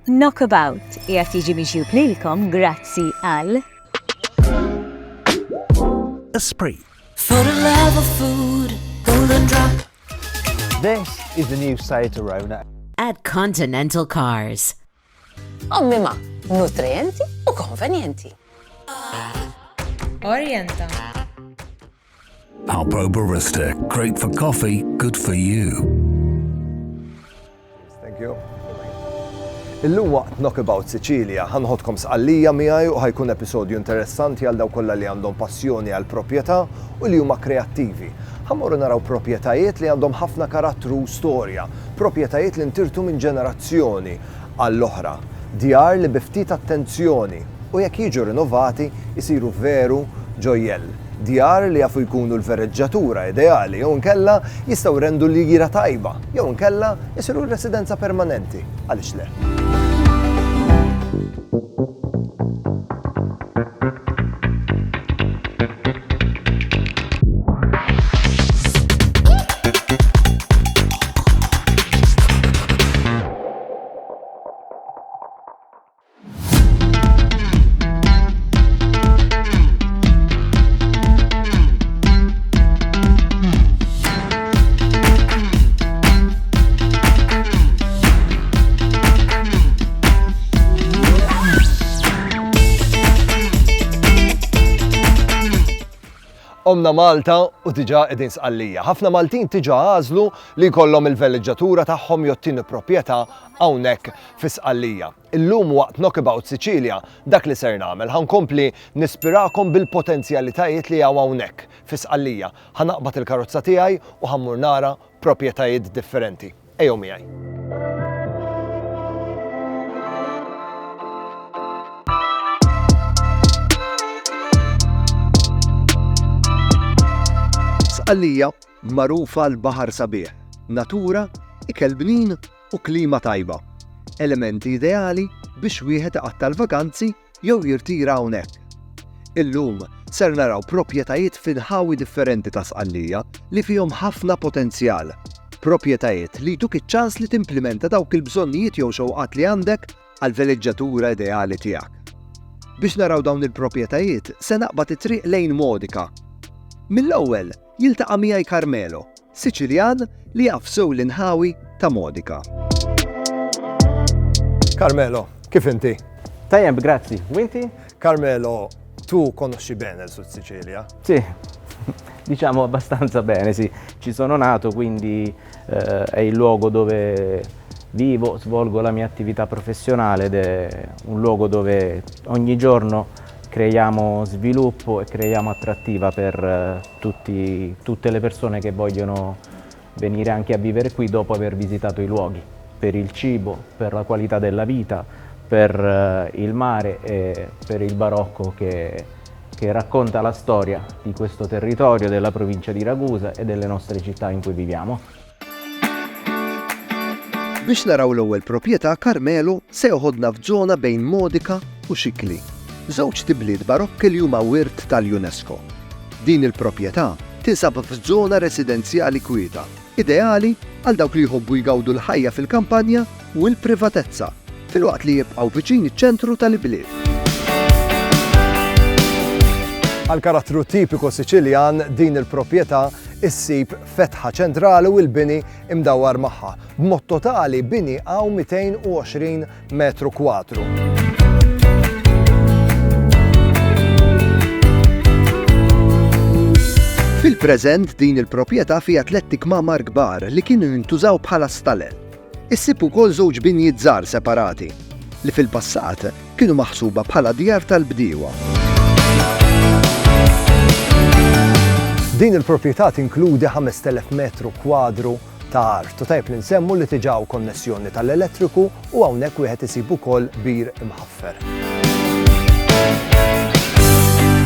Knockabout qiegħed jiġi mixjub lilkom grazzi għal Esprit. For the love of food, Golden Drop. This is the new Seat Arona. At Continental Cars. Ommima, nutrienti u konvenjenti. Orienta. Alpro Barista. Great for coffee, good for you. Thank you. Illum waqt Knockabout Sicilia ħanħodkom sqallija miegħi u ħajkun episodju interessanti għal daw kollha li għandhom passjoni għal proprjetà u li huma kreattivi. Ħammorru naraw proprjetajiet li għandhom ħafna karattru u storja, proprjetajiet li ntirtu minn ġenerazzjoni għall-oħra, djar li biftit attenzjoni u jekk jiġu rinnovati jisiru veru ġojjell. Djar li jafu jkunu l-vereġġatura ideali jew nkella jistgħu rendu l-gira tajba, jew nkella jisiru residenza permanenti. Għaliex le? Omna Malta u diġà qegħdin sqallija. Ħafna Maltin diġà għażlu li jkollhom il-veleġġatura tagħhom jottini proprjetà hawnhekk fi Sqallija. Illum waqt Knockabout Sicilia dak li ser nagħmel ħankompli nispirakom bil-potenzjalitajiet li hawn hawnhekk fi Sqallija. Ħanaqbad il-karozza tiegħi u ħammur nara proprjetajiet differenti. Ejjew miegħi. Sqallija magħrufa l-baħar sabiħ, natura, ikel bnin u klima tajba. Elementi ideali biex wieħed iqatta l-vakanzi jew jirtira hawnhekk. Illum ser naraw proprjetajiet f'inħawi differenti ta' Sqallija li fihom ħafna potenzjal. Proprjetajiet li jduk iċ-ċans li timplementa dawk il-bżonnijiet jew xewqat li għandek għall-veleġġatura ideali tiegħek. Biex naraw dawn il-proprjetajiet se naqbad it-triq lejn Modica. Mill-ewwel jiltaqa' miegħi Carmelo, Siċiljan li jaf sew l-inħawi ta' Modica. Carmelo, kif inti? Tajjeb, grazzi. U inti? Carmelo, tu conosci bene il Sud Sicilia? Sì, diciamo abbastanza bene, sì. Ci sono nato, quindi è il luogo dove vivo, svolgo la mia attività professionale ed è un luogo dove ogni giorno creiamo sviluppo e creiamo attrattiva per tutte le persone che vogliono venire anche a vivere qui dopo aver visitato i luoghi, per il cibo, per la qualità della vita, per il mare e per il barocco che racconta la storia di questo territorio, della provincia di Ragusa e delle nostre città in cui viviamo. Biex naraw l-ewwel proprjetà, Carmelo se joħodna f'żona bejn Modica u Xikli. Żewġ tibliet barokki li huma wirt tal-UNESCO. Din il-proprjetà tinsab f'żona residenzjali kwieta, ideali għal dawk li jħobbu jgawdu l-ħajja fil-kampanja u l-privatezza, filwaqt li jibqgħu viċin iċ-ċentru tal-bliet. Għal karattru tipiku Siċiljan din il-proprjetà issib fetħa ċentrali u l-bini imdawwar magħha. B'mod totali bini hawn 220 metru kwadru. Fil-preżent din il-proprjetà fiha 3 kmamar kbar li kienu jintużaw bħala stalel. Issib ukoll żewġ binjiet żgħar separati li fil-passat kienu maħsuba bħala djar tal-bdiewa. Din il-proprjetà tinkludi 5000 metru kwadru ta' art u tajb li nsemmu li tiġaw konnessjoni tal-elettriku u hawnhekk wieħed isib ukoll bir imħaffer.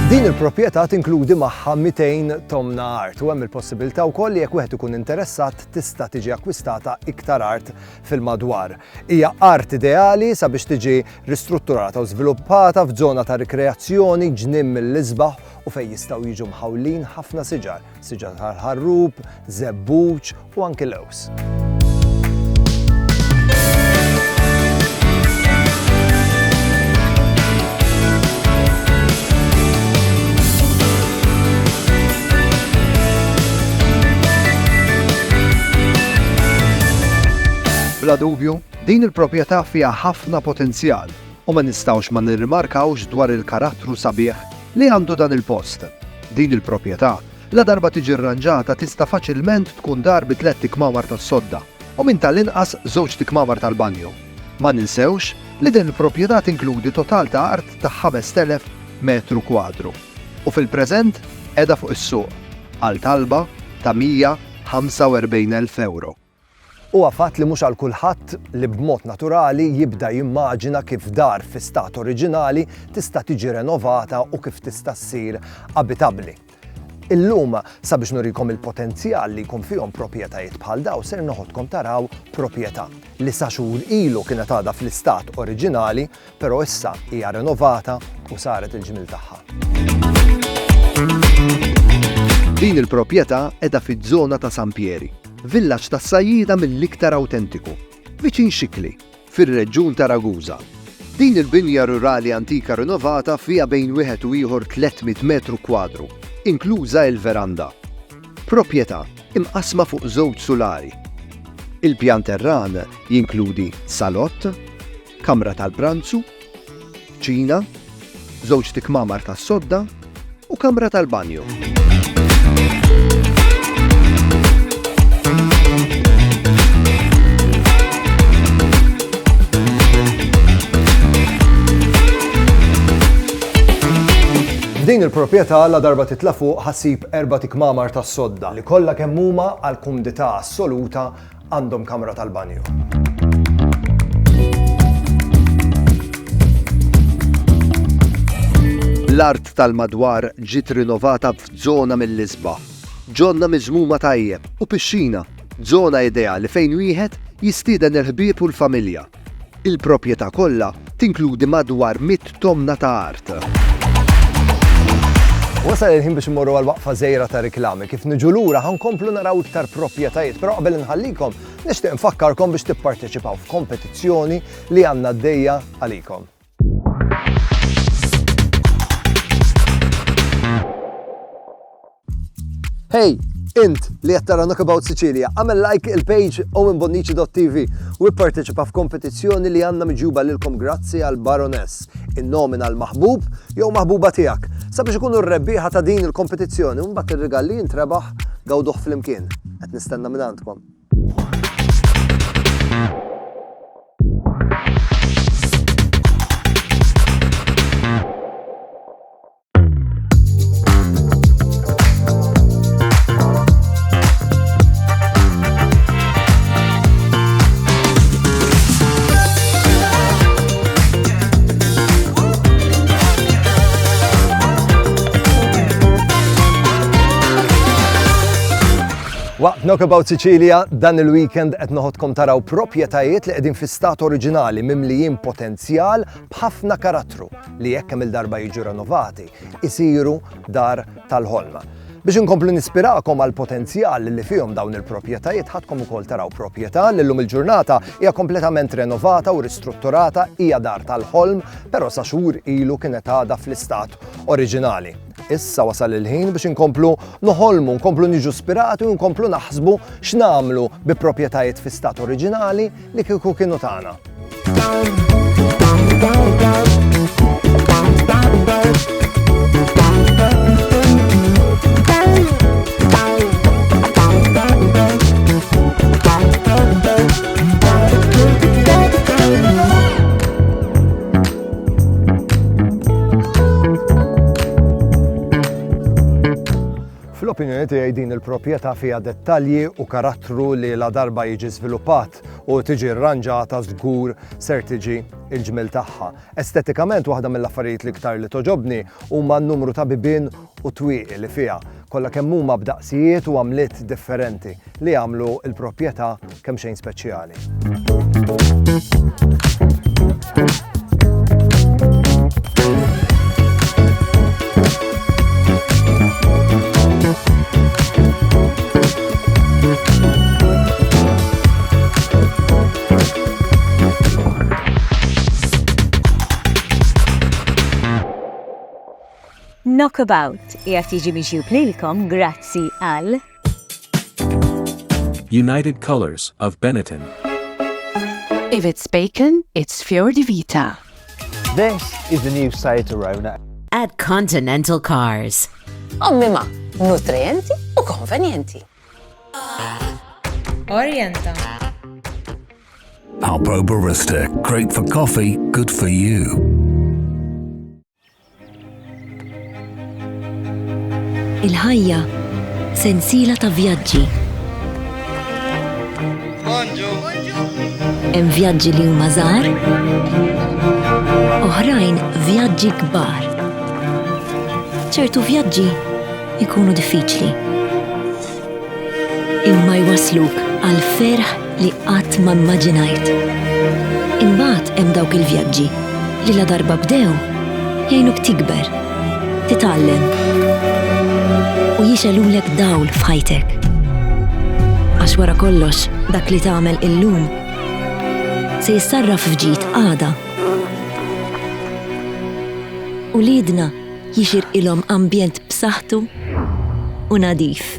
Din il-proprjetà tinkludi magħha 200 tonna art u hemm il-possibilità wkoll li jekk wieħed ikun interessat tista' tiġi akkwistata iktar art fil-madwar. Hija art ideali sabiex tiġi ristrutturata u żviluppata f'żona ta' rikreazzjoni ġniem mill-isbaħ u fejn jistgħu jiġu mħawlin ħafna siġar, siġar tal-ħarrub, żebbuġ u anke lews. Bla dubju, din il-proprjetà fiha ħafna potenzjal u ma nistgħux ma nirrimarkawx dwar il-karattru sabiħ li għandu dan il-post. Din il-proprjetà la darba tiġi rranġata tista' faċilment tkun dar bi 3 tikmamar tas-sodda u minn tal-inqas 2 tikmamar tal-banju. Ma ninsewx li din il-proprjetà tinkludi total ta' art ta' 5,000 metru kwadru u fil-preżent qiegħda fuq is-suq għal talba ta' 145,000 euro. Huwa fatt li mhux għal kulħadd li b'mod naturali jibda jimmaġina kif dar fi stat oriġinali tista' tiġi renovata u kif tista' ssir abitabbli. Illum sabiex nurikom il-potenzjal li jkun fihom proprjetajiet bħal daw ser noħodkom taraw proprjetà li sa xhur ilu kienet għadha fl-istat oriġinali, però issa hija renovata u saret il-ġmil tagħha. Din il-proprjetà qiegħda fiż-żona ta' San Pieri, villaġġ tas-sajjieda mill-iktar awtentiku, viċin Xikli, fir-reġjun ta' Ragusa. Din il-binja rurali antika rinnovata fiha bejn wieħed u ieħor 300 metru kwadru, inkluża il-veranda. Proprjetà imqasma fuq żewġ sulari. Il-pjan terran jinkludi salott, kamra tal-pranzu, ċina, 2 tikmamar tas-sodda u kamra tal-banju. Din il-proprjetà la darba titla fuq ħassib 4 tikmamar tas-sodda li kollha kemm huma għal kumdità assoluta għandhom kamra tal-banju. L-art tal-madwar ġiet rinnovata f'żona mill-isbaħ. Ġonna miżmuma tajjeb u pixxina, żona ideali fejn wieħed jistieden il-ħbieb u l-familja. Il-proprjetà kollha tinkludi madwar 100 tonna ta' art. Wasal il-ħin biex immorru għal-waqfa żejra ta' riklami. Kif niġu lura ħankomplu naraw iktar proprjetajiet, però qabel inħallikom nixtieq nfakkarkom biex tipparteċipaw f'kompetizzjoni li għandna għaddejja għalikom. Hey, int li qed tara Knockabout Sicilia, għamel like il-page owenbonnici.tv u ipparteċipa f'kompetizzjoni li għandna miġuba lilkom grazzi għal Baroness, innomina l-maħbub jew maħbuba tiegħek. Sabiex ikunu r-rebbieħa ta' din il-kompetizzjoni u mbagħad ir-rigalli jintrebaħ gawduh flimkien. Qed nistenna minn għandkom. Waqt Knockabout Sicilia, dan il-weekend qed noħodkom taraw proprjetajiet li qegħdin fi stat oriġinali mimlijin potenzjal b'ħafna karattru li jekk hemm il-darba jiġu renovati isiru dar tal-ħolma. Biex inkomplu nispirakom għal potenzjal li fihom dawn il-proprjetajiet ħadkom ukoll taraw proprjetà li llum il-ġurnata hija kompletament renovata u ristrutturata, hija dar tal-ħolm, però sa xhur ilu kienet għadha fl-istat oriġinali. Issa wasal il-ħin biex inkomplu noħolmu, nkomplu niġu spirati u nkomplu naħsbu x'namlu bi proprjetajiet fi stat oriġinali li kieku kienu tagħna. Fl-opinjoni tiegħi din il-proprjetà fiha dettalji u karattru li la darba jiġi żviluppat u tiġi rranġata żgur ser tiġi il-ġmil tagħha. Estetikament waħda mill-affarijiet l-iktar li toġobni huma n-numru ta' bibien u twieqi li fiha kollha kemm huma b'daqsijiet u għamliet differenti li jagħmlu l-proprjetà kemm xejn speċjali. Knockabout qiegħed jiġi miġjub lilkom grazzi għal United Colors of Benetton. If it's bacon, it's Fior di Vita. This is the new site Arona. At Continental Cars. Ommi ma, nutrienti u konvenjenti. Orienta. Alpro Barista. Great for coffee, good for you. Il-ħajja sensiela ta' vjaġġi. Hemm vjaġġi li huma żgħar, oħrajn vjaġġi kbar. ċertu vjaġġi jkunu diffiċli. Imma jwasluk għal ferħ li qatt ma immaġinajt. Imbagħad hemm dawk il-vjaġġi li la darba bdew jgħinuk tikber, titgħallem u jixelulek dawl f'ħajtek. Għax wara kollox dak li tagħmel illum se jissarraf f'ġid għada. U liedna jixir ilhom ambjent b'saħħtu u nadif.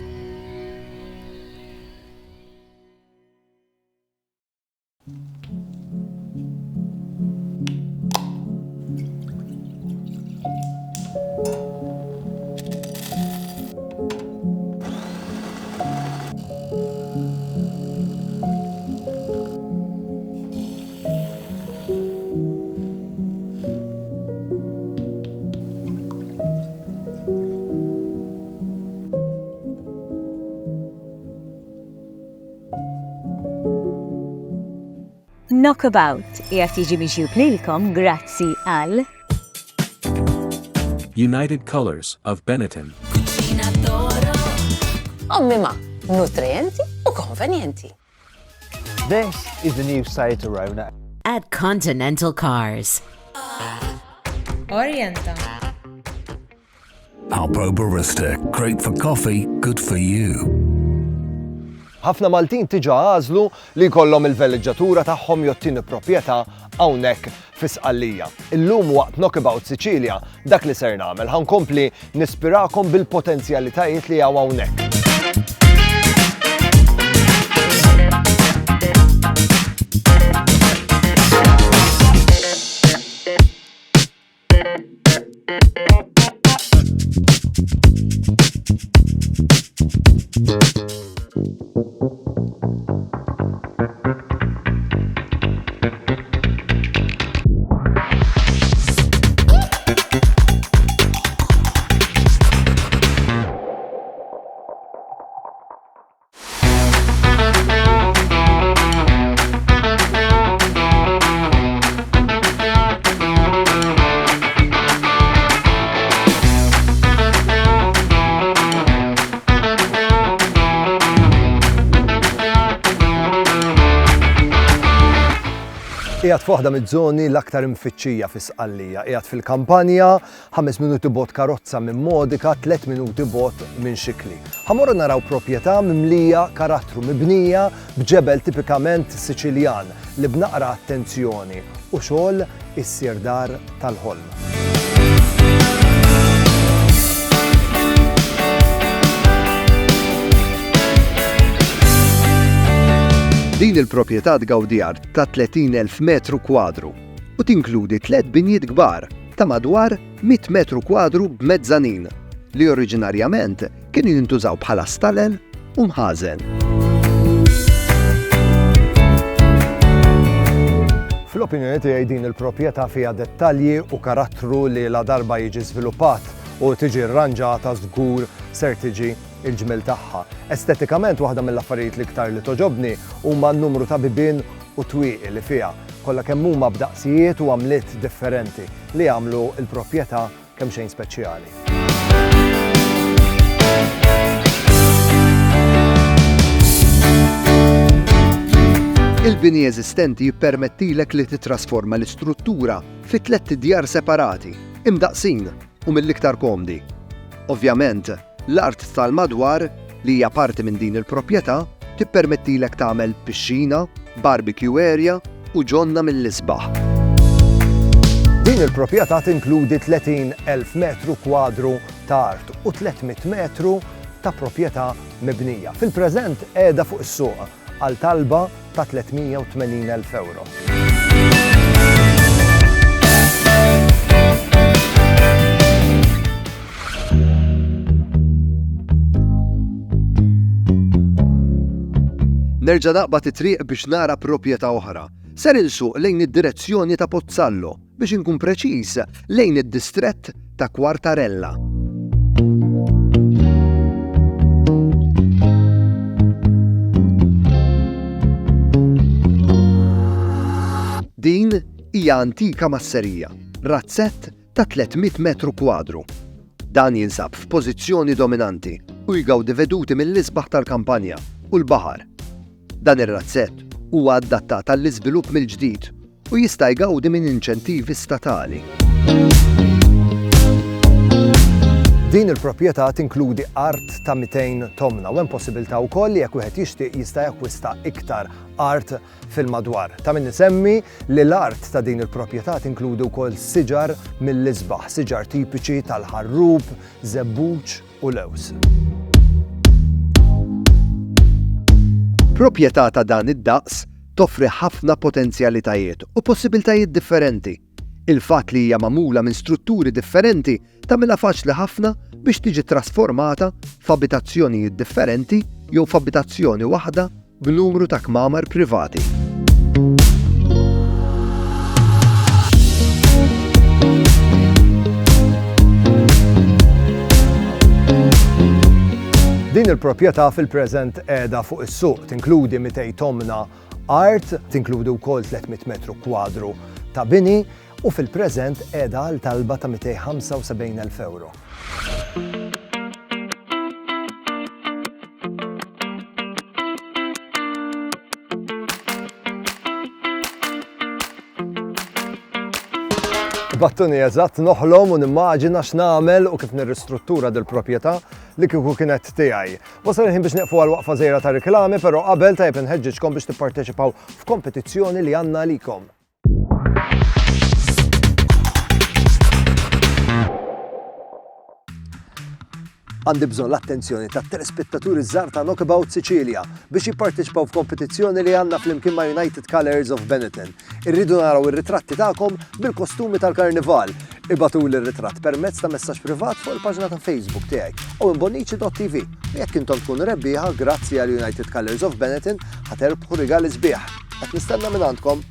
Knockabout qiegħed jiġi mixjub lilkom grazzi għal United Colors of Benetton. Ommi ma, nutrienti u konvenjenti. This is the new site Arona. At Continental Cars. Orienta. Alpro Barista. Great for coffee, good for you. Ħafna Maltin tiġa għażlu li jkollhom il-velleġġatura tagħhom jottini proprjetà hawnhekk fis-Sqallija. Illum waqt Knockabout Sicilia dak li ser nagħmel ħankompli nispirakom bil-potenzjalitajiet li hawn hawnhekk. Qiegħed f'waħda miż-żoni l-aktar imfittxija fi Sqallija. Qiegħed fil-kampanja, 5 minuti bogħod karozza minn Modika, 3 minuti bogħod minn Xikli. Ħamorru naraw proprjetà mimlija karattru mibnija b'ġebel tipikament Siċiljan li b'naqra attenzjoni u xogħol issir dar tal-ħolm. Din il-proprjetà tgawdjar ta' 30,000 metru kwadru u tinkludi 3 binjiet kbar ta' madwar 100 metru kwadru b'mezzanin li oriġinarjament kienu jintużaw bħala stalel u mħażen. Fl-opinjoni tiegħi din il-proprjetà fiha dettalji u karattru li la darba jiġi żviluppat u tiġi rranġata żgur ser tiġi il-ġmil tagħha. Estetikament waħda mill-affarijiet l-iktar li toġobni huma n-numru ta' bibien u twieqi li fiha, kollha kemm huma b'daqsijiet u għamliet differenti li jagħmlu l-proprjetà kemm xejn speċjali. Il-bini eżistenti jippermettilek li titrasforma l-istruttura fi 3 djar separati, imdaqsin u mill-iktar komdi. Ovvjament, l-art tal-madwar li hija parti minn din il-proprjetà tippermettilek tagħmel pixxina, barbecue area u ġonna mill-isbaħ. Din il-proprjetà tinkludi 30,000 metru kwadru ta' art u 300 metru ta' proprjetà mibnija. Fil-preżent qiegħda fuq is-suq għal talba ta' 380,000 euro. Nerġa' naqbad it-triq biex nara proprjetà oħra. Ser insuq lejn id-direzzjoni ta' Pozzallo biex inkun preċiż lejn id-distrett ta' Quartarella. Din hija antika masserija, razzett ta' 300 metru kwadru. Dan jinsab f'pożizzjoni dominanti u jgawdi veduti mill-isbaħ tal-kampanja u l-baħar. Dan ir-razzett huwa adattat għall-iżvilupp mill-ġdid u jista' jgawdi minn inċentivi statali. Din il-proprjetà tinkludi art ta' 200 tomna u hemm possibilità wkoll li jekk wieħed jixtieq jista' jakkwista iktar art fil-madwar. Ta' min nisemmi li l-art ta' din il-proprjetà tinkludi wkoll siġar mill-isbaħ, siġar tipiċi tal-ħarrub, żebbuġ u lews. Proprjetà ta' dan id-daqs toffri ħafna potenzjalitajiet u possibiltajiet differenti. Il-fatt li hija magħmula minn strutturi differenti tagħmilha faċli ħafna biex tiġi trasformata f'abitazzjonijiet differenti jew f'abitazzjoni waħda b'numru ta' kmamar privati. Din il-proprjetà fil-preżent qiegħda fuq is-suq tinkludi 200 tomna art, tinkludi wkoll 300 metru kwadru ta' bini u fil-preżent qiegħda għal talba ta' 275,000 euro. Battuni eżatt noħlom u nimmaġina x'nagħmel u kif nirristruttura dil-proprjetà li kieku kienet tiegħi. Wasal il-ħin biex neqfu għal waqfa żgħira ta' riklami, però qabel tajjeb inħeġġiġkom biex tipparteċipaw f'kompetizzjoni li għandna għalikom. Għandi bżonn l-attenzjoni tat telespettaturi żgħar ta' Knockabout Sicilia biex jipparteċipaw f'kompetizzjoni li għandna flimkien ma' United Colours of Benetton. Irridu naraw ir-ritratti tagħkom bil-kostumi tal-karnival. Ibatuli r-ritratt permezz ta' messaġġ privat fuq il-paġna ta' Facebook tiegħi u imbonnici.tv. Jekk intom tkunu rebbieħa grazzi għal United Colours of Benetton ħaterbħu rigali sbieħ. Qed nistenna minn għandkom.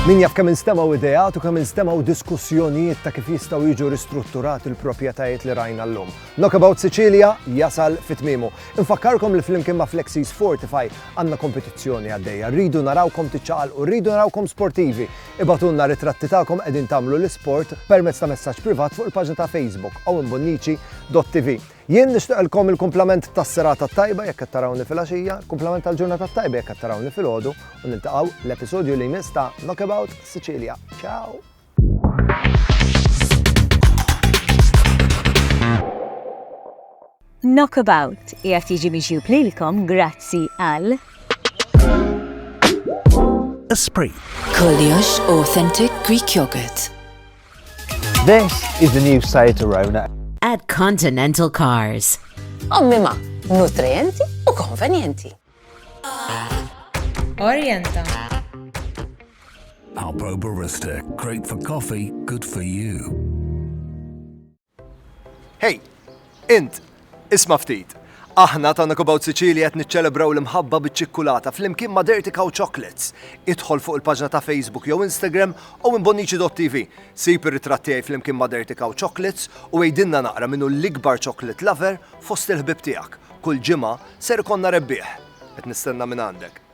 Min jaf kemm instemaw ideat u kemm instemaw diskussjonijiet ta' kif jistgħu jiġu ristrutturati l-proprjetajiet li rajna llum. Knockabout Sicilia jasal fit-tmiemu. Infakkarkom li flimkien ma' Flexis Fortify għandna kompetizzjoni għaddejja. Rridu narawkom tiċċaqalqu, rridu narawkom sportivi. Ibatunna ritratti tagħkom qegħdin tagħmlu l-isport permezz ta' messaġġ privat fuq il-paġna ta' Facebook owenbonnici.tv. Jien nixtieqilkom il-kumplament tas-serata tajba jekk qed tarawni fil-għaxija, kumplament tal-ġurnata tajba jekk qed tarawni filgħodu u niltaqgħu l-episodju li jmiss ta' Knockabout Sicilia. Ciao! Knockabout qiegħed jiġi mixjub lilkom grazzi għal Esprit. Koliosh Authentic Greek Yogurt. This is the new Seat Arona. At Continental Cars. Ommi ma, nutrienti u konvenjenti. Orienta. Alpo Barista. Great for coffee, good for you. Hey, int, isma' ftit. Aħna ta' Knockabout Sicilia qed niċċelebraw l-imħabba biċ-ċikkulata flimkien ma' Dirty Cow Chocolates. Idħol fuq il-paġna ta' Facebook jew Instagram owenbonnici.tv. Sib ir-ritratti tiegħi flimkien ma' Dirty Cow Chocolates u għejdilna naqra minnu l-ikbar chocolate lover fost il-ħbib tiegħek. Kull ġimgħa ser ikonna rebbieħ. Qed nistenna minn għandek.